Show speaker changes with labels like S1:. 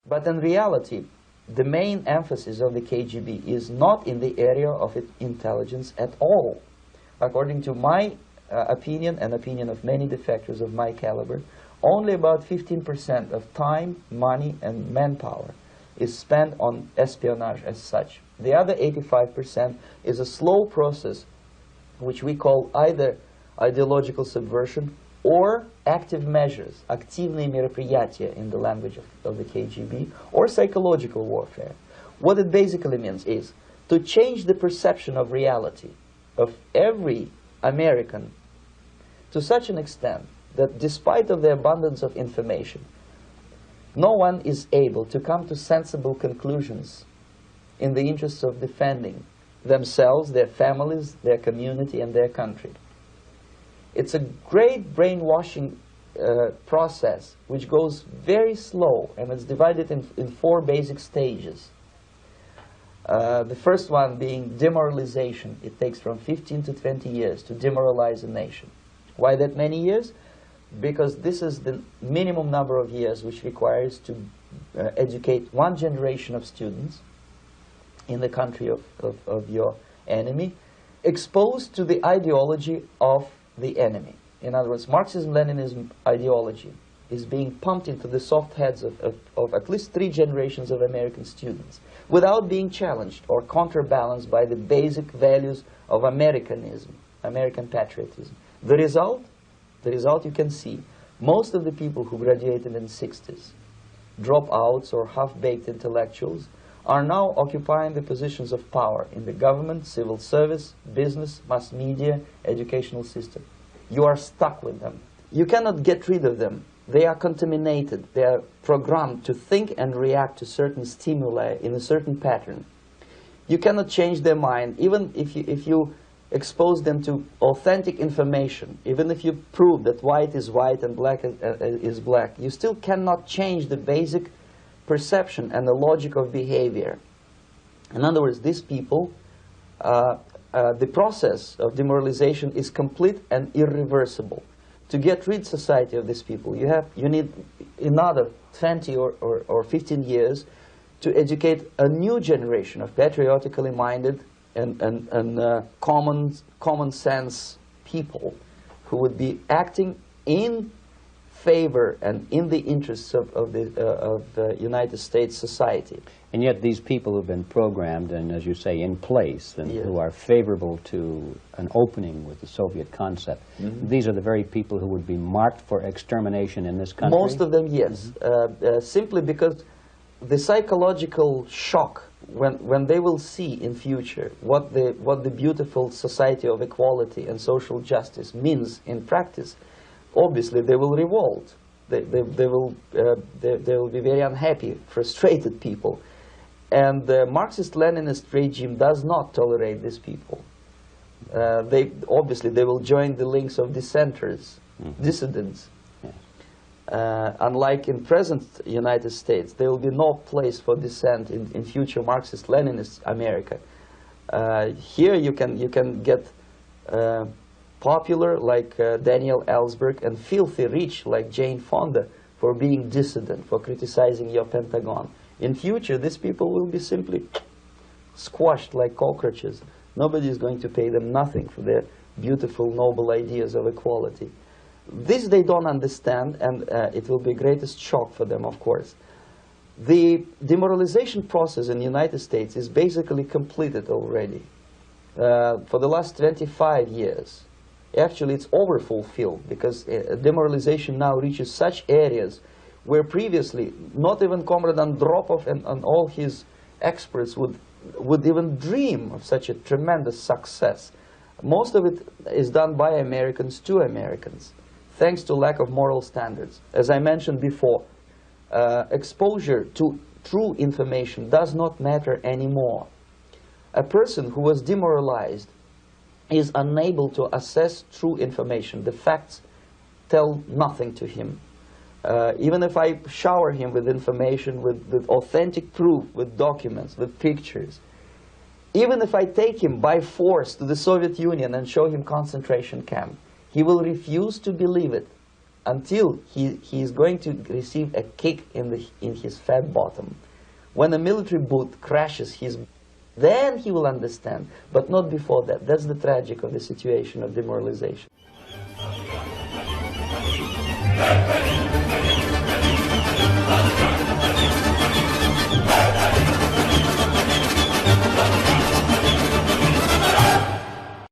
S1: But in reality, the main emphasis of the KGB is not in the area of intelligence at all. According to my opinion and opinion of many defectors of my caliber, only about 15% of time, money, and manpower is spent on espionage as such. The other 85% is a slow process which we call either ideological subversion or active measures, активные мероприятия in the language of the KGB, or psychological warfare. What it basically means is to change the perception of reality of every American to such an extent that despite of the abundance of information, no one is able to come to sensible conclusions in the interests of defending themselves, their families, their community, and their country. It's a great brainwashing process which goes very slow, and it's divided in 4 basic stages. The first one being demoralization. It takes from 15 to 20 years to demoralize a nation. Why that many years? Because this is the minimum number of years which requires to educate one generation of students in the country of your enemy, exposed to the ideology of the enemy. In other words, Marxism-Leninism ideology is being pumped into the soft heads of at least 3 generations of American students without being challenged or counterbalanced by the basic values of Americanism, American patriotism. The result you can see. Most of the people who graduated in the 60s, dropouts or half-baked intellectuals, are now occupying the positions of power in the government, civil service, business, mass media, educational system. You are stuck with them. You cannot get rid of them. They are contaminated. They are programmed to think and react to certain stimuli in a certain pattern. You cannot change their mind, even if you expose them to authentic information, even if you prove that white is white and black is black. You still cannot change the basic perception and the logic of behavior. In other words, these people, the process of demoralization is complete and irreversible. To get rid society of these people, you need another 20 or 15 years to educate a new generation of patriotically minded and common sense people who would be acting in favor and in the interests of the United States society.
S2: And yet these people who've been programmed and, as you say, in place, and who are favorable to an opening with the Soviet concept, these are the very people who would be marked for extermination in this country?
S1: Most of them, yes. Simply because the psychological shock when they will see in future what the beautiful society of equality and social justice means in practice, obviously they will revolt. They will be very unhappy, frustrated people. And the Marxist-Leninist regime does not tolerate these people. Obviously they will join the links of dissenters, dissidents. Unlike in present United States, there will be no place for dissent in future Marxist-Leninist America. Here you can get popular like Daniel Ellsberg and filthy rich like Jane Fonda for being dissident, for criticizing your Pentagon. In future, these people will be simply squashed like cockroaches. Nobody is going to pay them nothing for their beautiful, noble ideas of equality. This they don't understand, and it will be greatest shock for them, of course. The demoralization process in the United States is basically completed already. For the last 25 years, actually it's overfulfilled, because demoralization now reaches such areas where previously not even Comrade Andropov and all his experts would even dream of such a tremendous success. Most of it is done by Americans to Americans, thanks to lack of moral standards. As I mentioned before, exposure to true information does not matter anymore. A person who was demoralized is unable to assess true information. The facts tell nothing to him. Even if I shower him with information, with authentic proof, with documents, with pictures, even if I take him by force to the Soviet Union and show him concentration camp, he will refuse to believe it. until he is going to receive a kick in his fat bottom. When a military boot crashes then he will understand, but not before that. That's the tragic of the situation of demoralization.